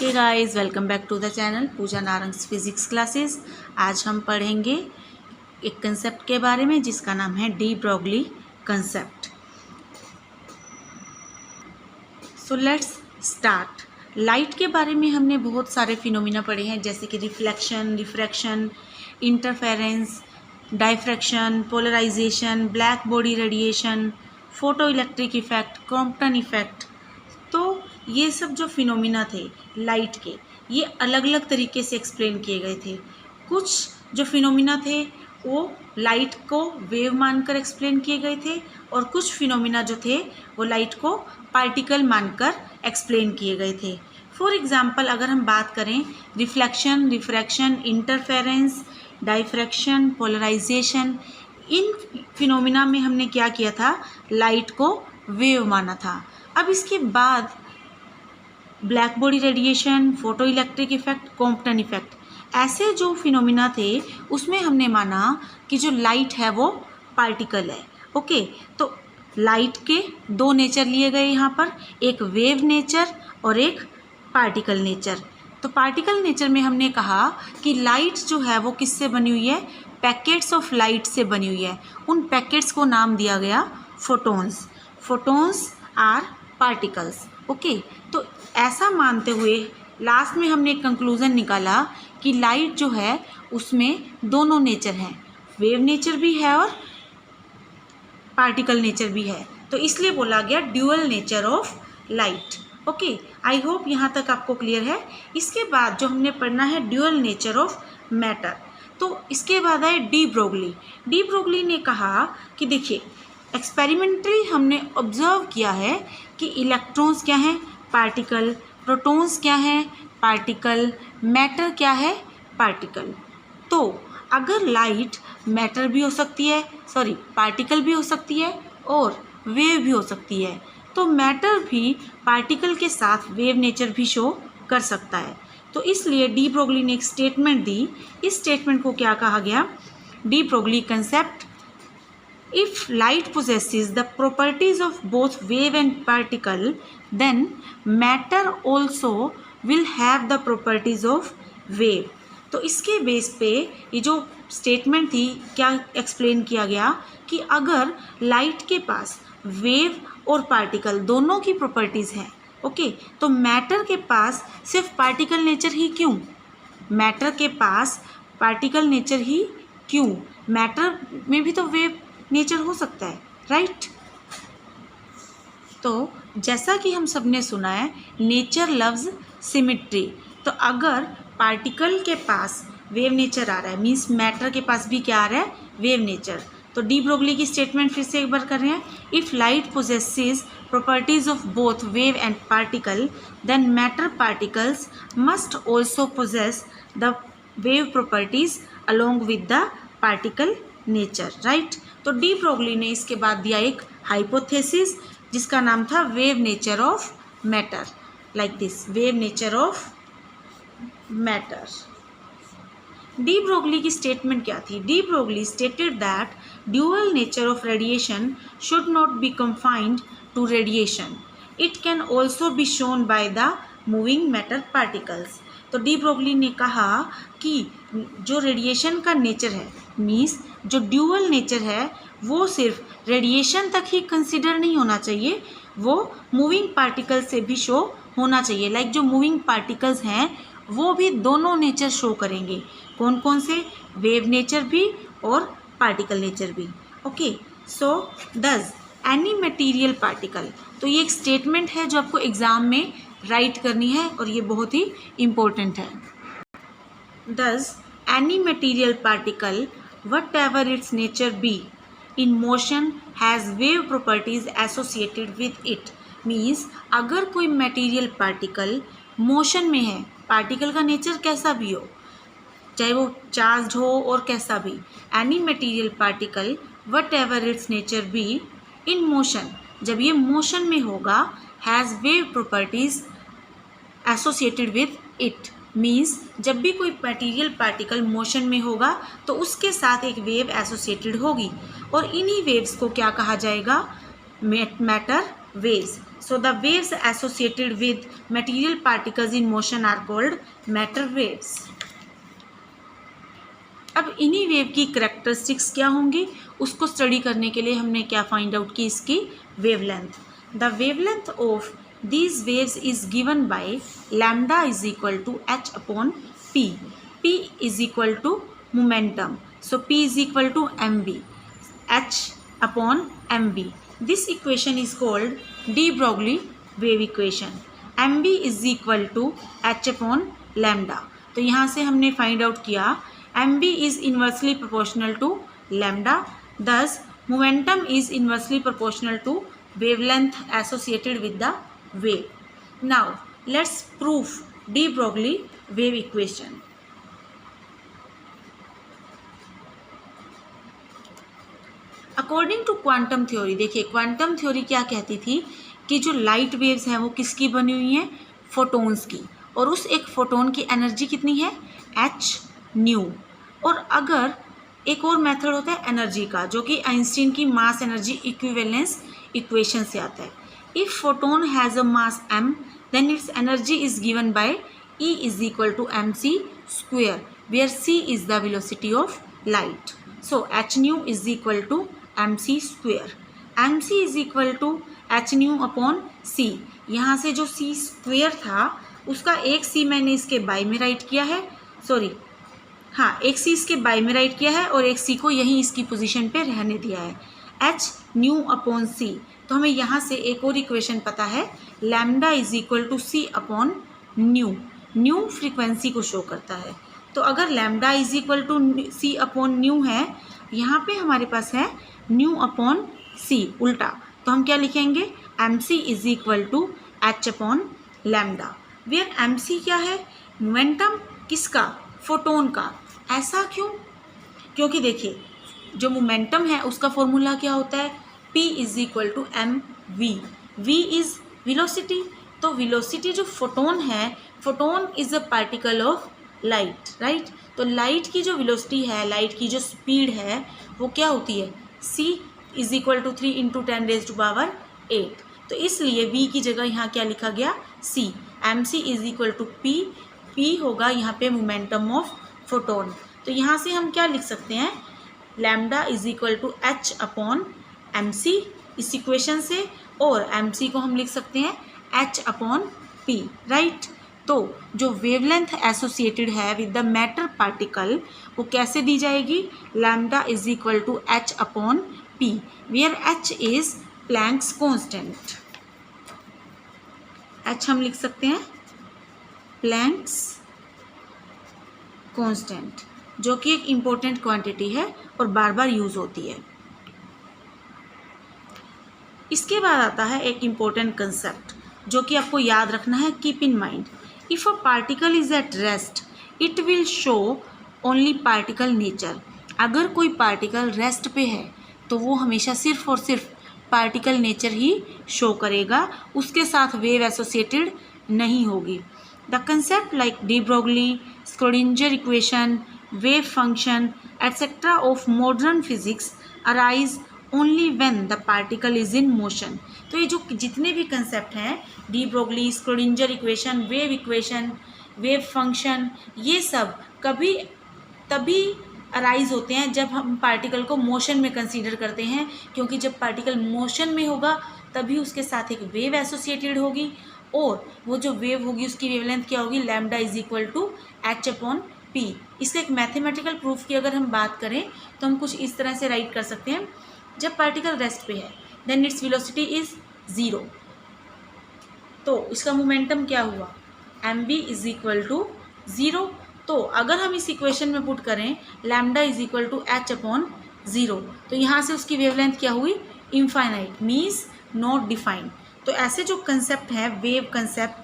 Okay guys, welcome back to the channel Pooja Narang's physics classes. आज हम पढ़ेंगे एक कंसेप्ट के बारे में जिसका नाम है de Broglie concept. So let's start. Light के बारे में हमने बहुत सारे फिनोमिना पढ़े हैं, जैसे कि reflection, refraction, interference, diffraction, polarisation, black body radiation, photo electric effect, Compton effect. तो ये सब जो फिनोमिना थे लाइट के, ये अलग अलग तरीके से एक्सप्लेन किए गए थे। कुछ जो फिनोमिना थे वो लाइट को वेव मानकर एक्सप्लेन किए गए थे, और कुछ फिनोमिना जो थे वो लाइट को पार्टिकल मानकर एक्सप्लेन किए गए थे। फॉर एग्जांपल अगर हम बात करें reflection, refraction, interference, diffraction, polarisation, इन फिनोमिना में हमने क्या किया था, लाइट को वेव माना था। अब इसके बाद black body radiation, photo electric effect, Compton effect, ऐसे जो फिनोमिना थे उसमें हमने माना कि जो लाइट है वो पार्टिकल है। ओके, तो लाइट के दो नेचर लिए गए यहाँ पर, एक वेव नेचर और एक पार्टिकल नेचर। तो पार्टिकल नेचर में हमने कहा कि लाइट जो है वो किससे बनी हुई है, पैकेट्स ऑफ लाइट से बनी हुई है। उन पैकेट्स को नाम दिया गया photons. Photons are particles. Okay, तो ऐसा मानते हुए लास्ट में हमने एक कंक्लूज़न निकाला कि लाइट जो है उसमें दोनों नेचर हैं, वेव नेचर भी है और पार्टिकल नेचर भी है। तो इसलिए बोला गया dual nature of light. Okay, I hope यहाँ तक आपको क्लियर है। इसके बाद जो हमने पढ़ना है ड्यूअल नेचर ऑफ मैटर। तो इसके बाद आए डी ब्रोगली। डी ब्रोगली ने कहा कि देखिए एक्सपेरिमेंटली हमने ऑब्जर्व किया है कि इलेक्ट्रॉन्स क्या हैं, पार्टिकल, प्रोटॉन्स क्या हैं, पार्टिकल, मैटर क्या है, पार्टिकल। तो अगर लाइट मैटर भी हो सकती है, पार्टिकल भी हो सकती है और वेव भी हो सकती है, तो मैटर भी पार्टिकल के साथ वेव नेचर भी शो कर सकता है। तो इसलिए डी ब्रोगली ने एक स्टेटमेंट दी। इस स्टेटमेंट को क्या कहा गया, de Broglie concept, if light possesses the properties of both wave and particle, then matter also will have the properties of wave। तो इसके बेस पे ये जो स्टेटमेंट थी क्या एक्सप्लेन किया गया कि अगर लाइट के पास वेव और पार्टिकल दोनों की प्रॉपर्टीज़ हैं, ओके, तो मैटर के पास सिर्फ पार्टिकल नेचर ही क्यों, मैटर के पास पार्टिकल नेचर ही क्यों, मैटर में भी तो वेव नेचर हो सकता है, राइट। तो जैसा कि हम सब ने सुना है नेचर लव्स सिमिट्री, तो अगर पार्टिकल के पास वेव नेचर आ रहा है मीन्स मैटर के पास भी क्या आ रहा है, वेव नेचर। तो डी ब्रोगली की स्टेटमेंट फिर से एक बार कर रहे हैं, if light possesses properties of both wave and particle then matter particles must also possess the wave properties along with the particle nature, right. तो डी ब्रोगली ने इसके बाद दिया एक हाइपोथेसिस जिसका नाम था wave nature of matter, like this, wave nature of matter. De Broglie की स्टेटमेंट क्या थी, D Broglie stated that dual nature of radiation should not be confined to radiation, it can also be shown by the moving matter particles. तो de Broglie ने कहा कि जो radiation का nature है मीन्स जो ड्यूअल नेचर है वो सिर्फ रेडिएशन तक ही कंसिडर नहीं होना चाहिए, वो मूविंग पार्टिकल से भी शो होना चाहिए। लाइक जो मूविंग पार्टिकल्स हैं वो भी दोनों नेचर शो करेंगे, कौन कौन से, वेव नेचर भी और पार्टिकल नेचर भी। ओके, सो दस एनी मटेरियल पार्टिकल, तो ये एक स्टेटमेंट है जो आपको एग्ज़ाम में राइट करनी है और ये बहुत ही इम्पोर्टेंट है। दस any material particle whatever its nature be in motion has wave properties associated with it। Means अगर कोई मटेरियल पार्टिकल मोशन में है, पार्टिकल का नेचर कैसा भी हो, चाहे वो चार्ज हो और कैसा भी, any material particle what ever its nature be in motion, जब ये मोशन में होगा, has wave properties associated with it. Means जब भी कोई मटेरियल पार्टिकल मोशन में होगा तो उसके साथ एक वेव एसोसिएटेड होगी, और इन्हीं वेव्स को क्या कहा जाएगा, matter waves. So the waves associated with material particles in motion are called matter waves. अब इन्हीं वेव की करेक्टरिस्टिक्स क्या होंगी उसको स्टडी करने के लिए हमने क्या फाइंड आउट की, इसकी wavelength. The wavelength of these waves is given by lambda is equal to h upon p. P is equal to momentum, so p is equal to m v, h upon m v. This equation is called de Broglie wave equation. M v is equal to h upon lambda. तो यहाँ से हमने find out किया mb is inversely proportional to lambda, thus momentum is inversely proportional to wavelength associated with the wave. Now let's prove de Broglie wave equation. According to quantum theory, देखिए quantum theory क्या कहती थी कि जो light waves हैं वो किसकी बनी हुई हैं, फोटोन्स की, और उस एक फोटोन की एनर्जी कितनी है, एच न्यू. और अगर एक और मेथड होता है एनर्जी का, जो कि आइंस्टीन की मास एनर्जी इक्विवेलेंस इक्वेशन से आता है. If photon has a mass m then its energy is given by E is equal to mc square, where c is the velocity of light. So h nu is equal to mc square. mc is equal to h nu upon c. यहाँ से जो c square था उसका एक c मैंने इसके by में right किया है, सॉरी हाँ, एक सी इसके बाई में राइट किया है और एक सी को यहीं इसकी पोजीशन पे रहने दिया है, एच न्यू अपॉन सी. तो हमें यहाँ से एक और इक्वेशन पता है, lambda is equal to c upon nu. Nu frequency को शो करता है. तो अगर lambda is equal to c upon nu है, यहाँ पे हमारे पास है न्यू अपॉन सी उल्टा, तो हम क्या लिखेंगे, m c is equal to h upon lambda, where m c क्या है, मोमेंटम किसका, फोटोन का. ऐसा क्यों, क्योंकि देखिए जो मोमेंटम है उसका फॉर्मूला क्या होता है, p is equal to m v. v is velocity. तो वेलोसिटी जो फोटोन है, photon is a particle of light, right. तो लाइट की जो वेलोसिटी है, लाइट की जो स्पीड है वो क्या होती है, c is equal to 3 into 10⁸. तो इसलिए v की जगह यहाँ क्या लिखा गया, c. M c is equal to p. p होगा यहाँ पे मोमेंटम ऑफ फोटोन. तो यहाँ से हम क्या लिख सकते हैं, lambda is equal to h upon m c इस इक्वेशन से, और एम सी को हम लिख सकते हैं एच अपॉन पी, राइट. तो जो वेवलेंथ एसोसिएटेड है विद द मैटर पार्टिकल वो कैसे दी जाएगी, lambda is equal to h upon p, where h is Planck's constant. H हम लिख सकते हैं प्लैंक्स कांस्टेंट, जो कि एक इम्पोर्टेंट क्वांटिटी है और बार बार यूज़ होती है. इसके बाद आता है एक इम्पोर्टेंट कंसेप्ट जो कि आपको याद रखना है, keep in mind. If a particle is at rest it will show only particle nature. अगर कोई पार्टिकल रेस्ट पे है तो वो हमेशा सिर्फ और सिर्फ पार्टिकल नेचर ही शो करेगा, उसके साथ वेव एसोसिएटेड नहीं होगी. The concept like de Broglie, Schrodinger equation, wave function, etc. of modern physics arise only when the particle is in motion. तो ये जो जितने भी कंसेप्ट हैं, de Broglie, Schrodinger equation, wave equation, wave function, ये सब कभी तभी अराइज होते हैं जब हम पार्टिकल को मोशन में कंसीडर करते हैं, क्योंकि जब पार्टिकल मोशन में होगा तभी उसके साथ एक वेव एसोसिएटेड होगी, और वो जो वेव होगी उसकी वेवलेंथ क्या होगी, lambda is equal to h upon p. इसका एक मैथमेटिकल प्रूफ की अगर हम बात करें तो हम कुछ इस तरह से राइट कर सकते हैं, जब पार्टिकल रेस्ट पे है देन इट्स वेलोसिटी इज 0, तो इसका मोमेंटम क्या हुआ, m v is equal to 0. तो अगर हम इस इक्वेशन में पुट करें lambda is equal to h upon 0, तो यहाँ से उसकी वेवलेंथ क्या हुई, इनफाइनाइट, मीन्स नॉट डिफाइंड. तो ऐसे जो कंसेप्ट है, वेव कंसेप्ट,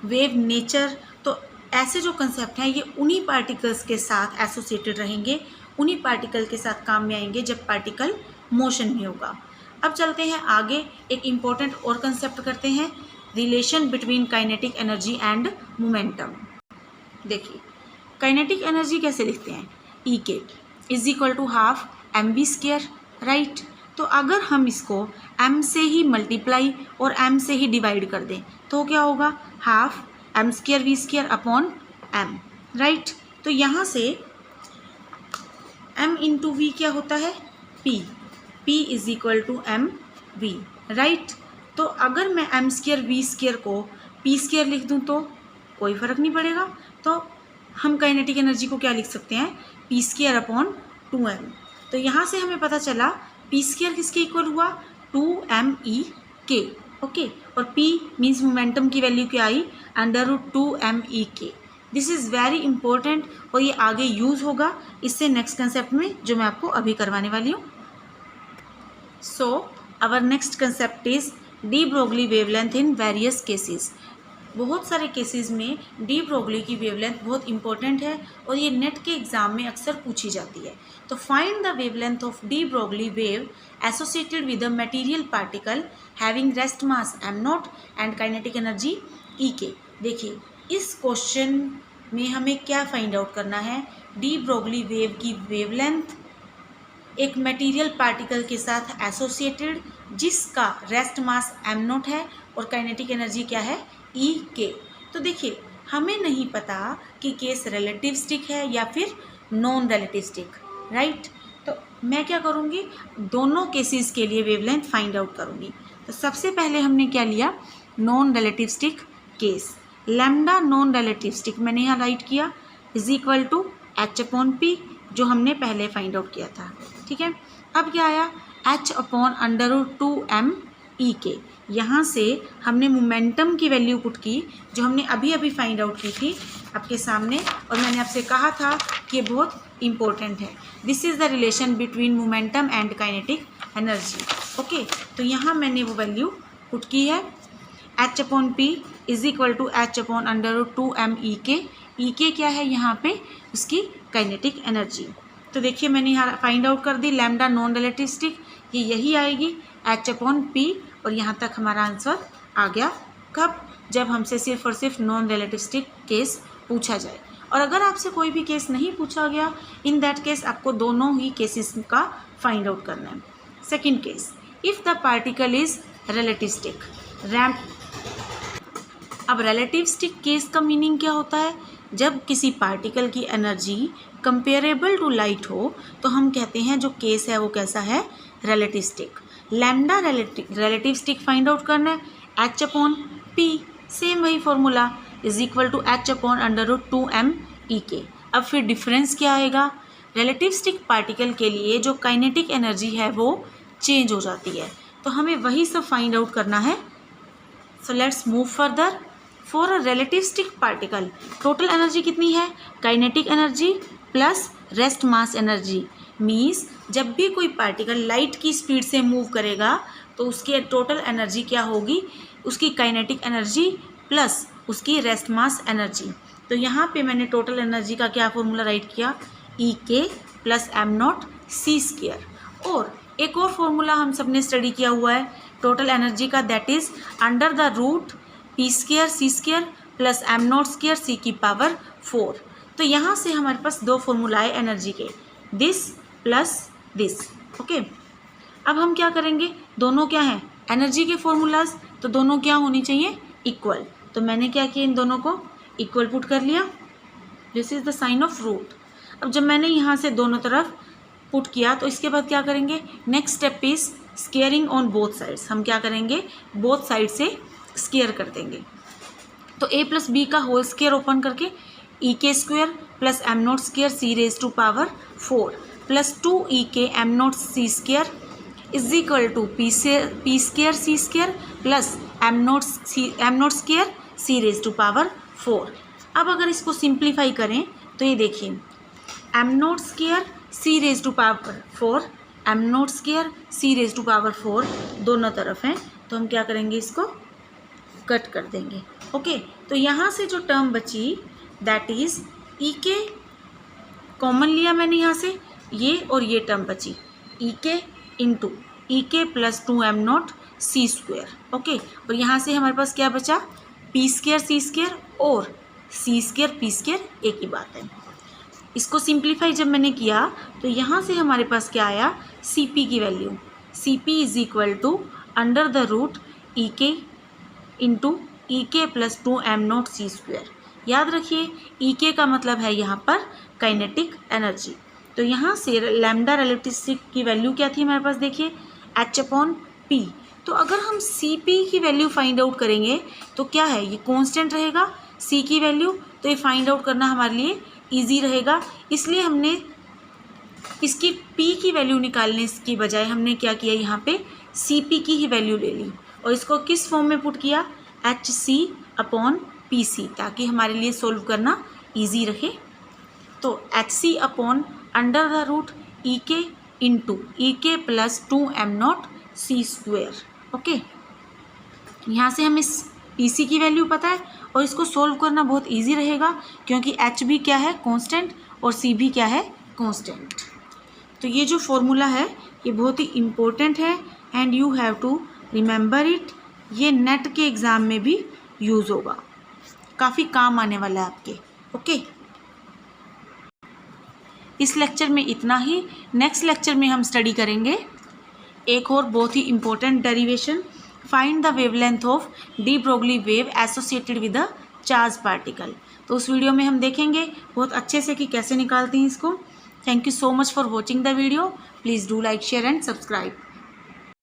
वेव नेचर, तो ऐसे जो कंसेप्ट हैं ये उन्हीं पार्टिकल्स के साथ एसोसिएटेड रहेंगे, उन्हीं पार्टिकल के साथ काम में आएंगे जब पार्टिकल मोशन में होगा. अब चलते हैं आगे, एक इम्पॉर्टेंट और कंसेप्ट करते हैं, relation between kinetic energy and momentum. देखिए काइनेटिक एनर्जी कैसे लिखते हैं, E k is equal to half m v square, right. तो अगर हम इसको m से ही मल्टीप्लाई और m से ही डिवाइड कर दें तो क्या होगा, half m² v² upon m, right. तो यहाँ से m इंटू वी क्या होता है, p is equal to m v, right. तो अगर मैं m² v² को p² लिख दूँ तो कोई फ़र्क नहीं पड़ेगा, तो हम काइनेटिक एनर्जी को क्या लिख सकते हैं, p² अपॉन 2m। तो यहाँ से हमें पता चला p² किसके इक्वल हुआ, 2me_k, ओके। और p मीन्स मोमेंटम की वैल्यू क्या आई, √2me_k। This is very important और ये आगे यूज़ होगा इससे नेक्स्ट कंसेप्ट में जो मैं आपको अभी करवाने वाली हूँ। So our next concept is de Broglie wavelength in various cases. बहुत सारे केसेस में डी ब्रोगली की वेवलेंथ बहुत इंपॉर्टेंट है और ये नेट के एग्जाम में अक्सर पूछी जाती है। तो find the wavelength of de Broglie wave associated with a material particle having rest mass m0 and kinetic energy E_k। देखिए इस क्वेश्चन में हमें क्या फाइंड आउट करना है, डी ब्रोगली वेव की वेवलेंथ एक मटेरियल पार्टिकल के साथ एसोसिएटेड जिसका रेस्ट मास m0 है और काइनेटिक एनर्जी क्या है, E_k। तो देखिए हमें नहीं पता कि केस रिलेटिविस्टिक है या फिर नॉन रिलेटिविस्टिक, राइट। तो मैं क्या करूँगी, दोनों केसेस के लिए वेवलेंथ फाइंड आउट करूँगी। तो सबसे पहले हमने क्या लिया, non relativistic case. Lambda non relativistic मैंने यहाँ राइट किया इज इक्वल टू h/p जो हमने पहले फाइंड आउट किया था, ठीक है। अब क्या आया, h/√2me_k। यहाँ से हमने मोमेंटम की वैल्यू पुट की जो हमने अभी अभी फाइंड आउट की थी आपके सामने, और मैंने आपसे कहा था कि ये बहुत इंपॉर्टेंट है। This is the relation between momentum and kinetic energy, okay. तो यहाँ मैंने वो वैल्यू पुट की है, h/p is equal to h/√2me_k। E_k क्या है यहाँ पे, उसकी काइनेटिक एनर्जी। तो देखिए मैंने यहाँ फाइंड आउट कर दी लैम्डा नॉन रिलेटिविस्टिक, ये यही आएगी h/p, और यहाँ तक हमारा आंसर आ गया। कब, जब हमसे सिर्फ और सिर्फ नॉन रिलेटिविस्टिक केस पूछा जाए। और अगर आपसे कोई भी केस नहीं पूछा गया, इन दैट केस आपको दोनों ही केसेस का फाइंड आउट करना है। Second case, if the particle is relativistic ramp. अब रिलेटिविस्टिक केस का मीनिंग क्या होता है, जब किसी पार्टिकल की एनर्जी कंपेरेबल टू लाइट हो तो हम कहते हैं जो केस है वो कैसा है, relativistic. Lambda relativistic find out करना है, h/p सेम वही formula is equal to h/√2me_k। अब फिर डिफरेंस क्या आएगा, रिलेटिविस्टिक पार्टिकल के लिए जो काइनेटिक एनर्जी है वो चेंज हो जाती है, तो हमें वही सब फाइंड आउट करना है। So let's move further. For a relativistic particle total energy कितनी है, kinetic energy plus rest mass energy. Means जब भी कोई पार्टिकल लाइट की स्पीड से मूव करेगा तो उसकी टोटल एनर्जी क्या होगी, उसकी काइनेटिक एनर्जी प्लस उसकी रेस्ट मास एनर्जी। तो यहाँ पे मैंने टोटल एनर्जी का क्या फॉर्मूला राइट किया, E_k प्लस m0c²। और एक और फॉर्मूला हम सब ने स्टडी किया हुआ है टोटल एनर्जी का, that is √p² c² plus m0² c⁴। तो यहाँ से हमारे पास दो फॉर्मूला है एनर्जी के, दिस प्लस दिस, ओके। अब हम क्या करेंगे, दोनों क्या हैं एनर्जी के फॉर्मूलाज, तो दोनों क्या होनी चाहिए, इक्वल। तो मैंने क्या किया, इन दोनों को इक्वल पुट कर लिया, this is the sign of root. अब जब मैंने यहाँ से दोनों तरफ पुट किया तो इसके बाद क्या करेंगे, next step is squaring on both sides. हम क्या करेंगे, बोथ साइड से स्केयर कर देंगे। तो a प्लस बी का होल स्केयर ओपन करके E_k² plus m0² c⁴ plus 2E_k m0c² is equal to p² c² plus m0² c⁴। अब अगर इसको सिंप्लीफाई करें तो ये देखिए m0² c⁴, m0² c⁴ दोनों तरफ हैं, तो हम क्या करेंगे, इसको कट कर देंगे, ओके। तो यहाँ से जो टर्म बची दैट इज E_k कॉमन लिया मैंने यहाँ से, ये और ये टर्म बची E_k into E_k plus 2m0c², okay. और यहाँ से हमारे पास क्या बचा, p² c² और c² p², एक ही बात है। इसको सिंप्लीफाई जब मैंने किया तो यहाँ से हमारे पास क्या आया, Cp की value C P is equal to under the root E के इंटू ई के प्लस 2m0 सी स्क्वेयर। याद रखिए ई के का मतलब है यहाँ पर काइनेटिक एनर्जी। तो यहाँ से लैम्डा रिलेटिविस्टिक की वैल्यू क्या थी हमारे पास, देखिए h/p। तो अगर हम सी पी की वैल्यू फाइंड आउट करेंगे तो क्या है, ये कांस्टेंट रहेगा सी की वैल्यू, तो ये फाइंड आउट करना हमारे लिए इजी रहेगा। इसलिए हमने इसकी p की वैल्यू निकालने की बजाय हमने क्या किया, यहाँ पे सी पी की ही वैल्यू ले ली और इसको किस फॉर्म में पुट किया, HC/PC, ताकि हमारे लिए सोल्व करना इजी रहे। तो HC upon under the root E के इंटू ई के plus 2m0 C square. Okay, यहाँ से हमें PC की वैल्यू पता है और इसको सोल्व करना बहुत इजी रहेगा क्योंकि H भी क्या है, कांस्टेंट, और C भी क्या है, कांस्टेंट। तो ये जो फॉर्मूला है ये बहुत ही इम्पोर्टेंट है and you have to remember it. ये नेट के एग्ज़ाम में भी यूज़ होगा, काफ़ी काम आने वाला है आपके। ओके, इस लेक्चर में इतना ही। नेक्स्ट लेक्चर में हम स्टडी करेंगे एक और बहुत ही important derivation, find the wavelength of de Broglie wave associated with a charge particle. तो उस वीडियो में हम देखेंगे बहुत अच्छे से कि कैसे निकालते हैं इसको। Thank you so much for watching the video. Please do like, share and subscribe.